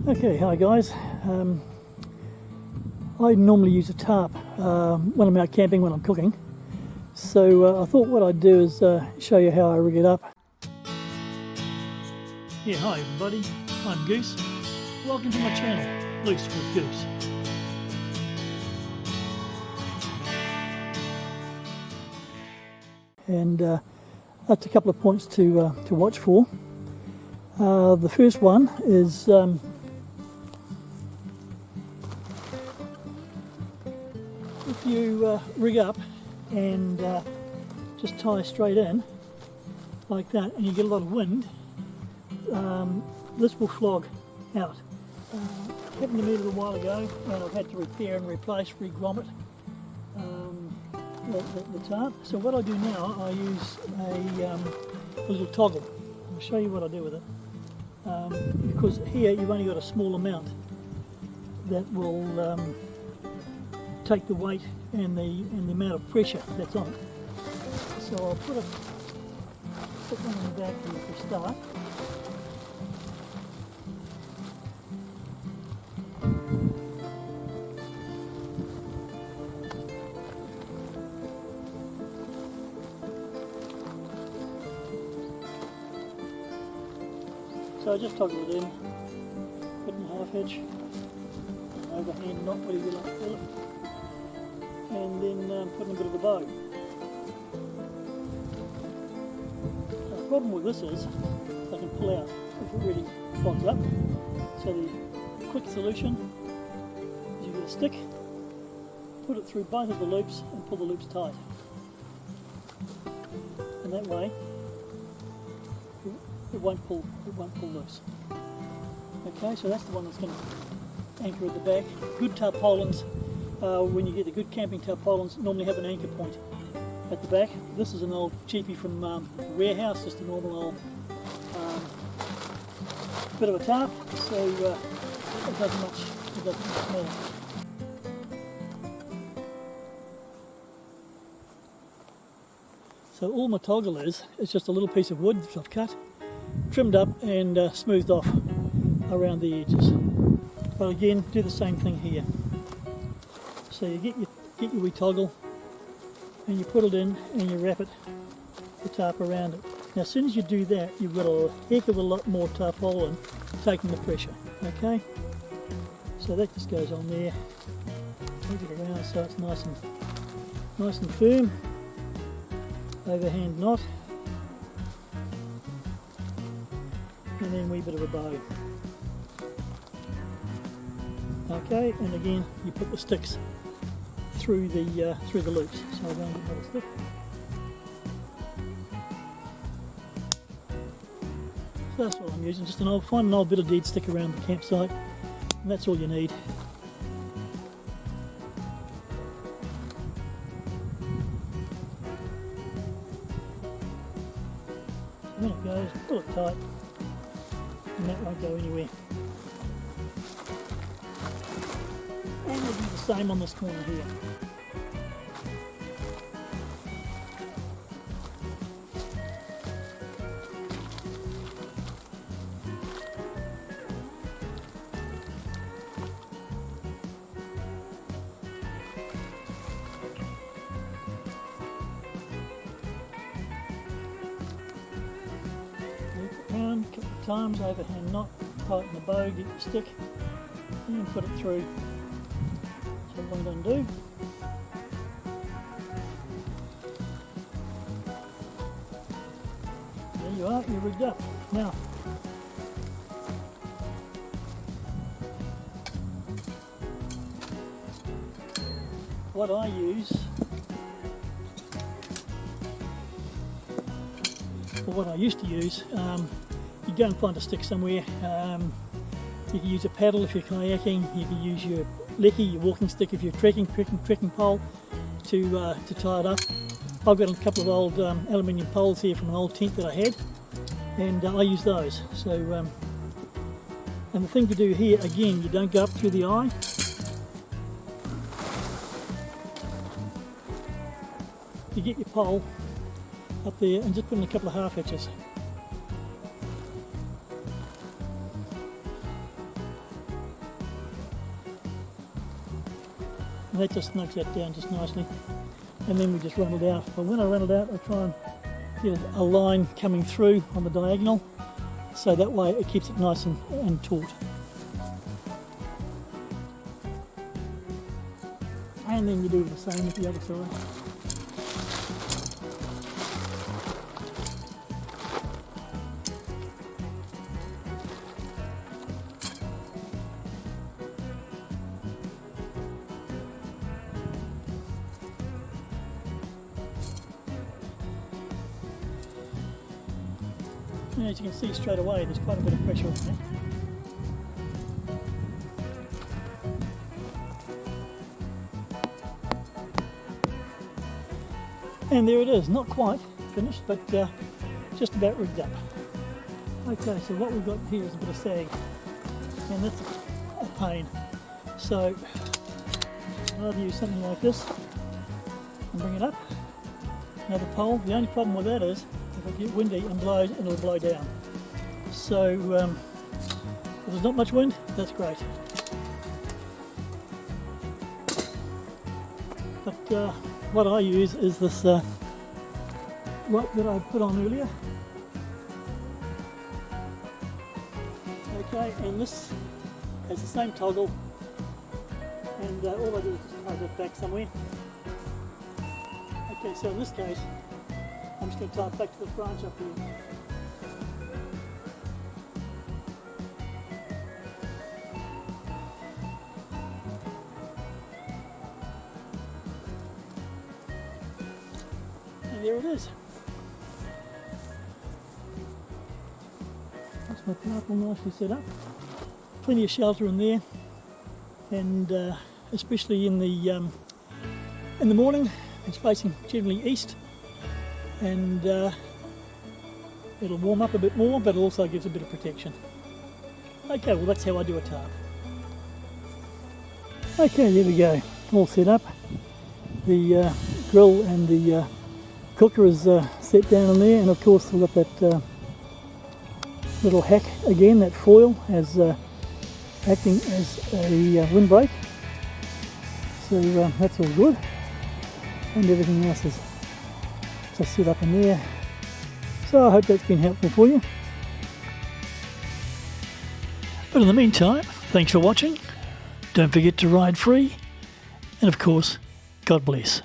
Okay, hi guys. I normally use a tarp when I'm out camping, when I'm cooking. So I thought what I'd do is show you how I rig it up. Yeah, hi everybody. I'm Goose. Welcome to my channel, Loose with Goose. And that's a couple of points to watch for. The first one is if you rig up and just tie straight in like that, and you get a lot of wind, this will flog out. Happened to me a little while ago, and I've had to repair and replace, re-grommet the tarp. So what I do now, I use a little toggle. I'll show you what I do with it. Because here you've only got a small amount that will take the weight and the amount of pressure that's on it. So I'll put one in the back here for a start. So I just toggle it in, put in a half hitch, overhand knot, whatever you like to call it, and then put in a bit of a bow. Now, the problem with this is I can pull out if it really clogs up. So the quick solution is you get a stick, put it through both of the loops and pull the loops tight. And that way it won't pull loose. Okay, so that's the one that's going to anchor at the back. Good tarpaulins, when you get the good camping tarpaulins, normally have an anchor point at the back. This is an old cheapie from a warehouse, just a normal old bit of a tarp, so it doesn't much matter. So all my toggle is, it's just a little piece of wood that I've cut, trimmed up and smoothed off around the edges. But again, do the same thing here. So you get your wee toggle and you put it in and you wrap the tarp around it. Now as soon as you do that, you've got a heck of a lot more tarpaulin taking the pressure. Okay? So that just goes on there. Move it around so it's nice and firm. Overhand knot. And then a wee bit of a bow. Okay, and again you put the sticks through the loops. So I'll go and get another stick. So that's what I'm using. Just find an old bit of dead stick around the campsite, and that's all you need. When it goes, pull it tight. And that won't go anywhere. And we'll do the same on this corner here. Around a couple of times, overhand knot, tighten the bow, get your stick, and put it through. So what I'm going to do, there you are, you're rigged up. Now, what I use, or what I used to use, you go and find a stick somewhere. You can use a paddle if you're kayaking. You can use your lecky, your walking stick if you're trekking pole to tie it up. I've got a couple of old aluminium poles here from an old tent that I had, and I use those. So, and the thing to do here, again, you don't go up through the eye. You get your pole up there and just put in a couple of half hitches. and that just snugs that down just nicely. And then we just run it out. But when I run it out, I try and get a line coming through on the diagonal, so that way it keeps it nice and taut. And then you do the same with the other side. And as you can see straight away, there's quite a bit of pressure on there. And there it is, not quite finished, but just about rigged up. Okay, so what we've got here is a bit of sag, and that's a pain. So I'd rather use something like this and bring it up. Another pole. The only problem with that is if it gets windy and blows, it'll blow down. So if there's not much wind, that's great. But what I use is this rope that I put on earlier. Okay, and this has the same toggle, and all I do is just tie that back somewhere. Okay, so in this case, I'm just going to tie it back to the branch up here. And there it is. That's my tarp all nicely set up. Plenty of shelter in there, and especially in the morning, it's facing generally east, and it'll warm up a bit more, but it also gives a bit of protection. Okay, well that's how I do a tarp. Okay, there we go, all set up. The grill and the cooker is set down in there, and of course we've got that little hack again, that foil as acting as a windbreak. So that's all good, and everything else is just set up in there. So I hope that's been helpful for you. But in the meantime, thanks for watching. Don't forget to ride free, and of course, God bless.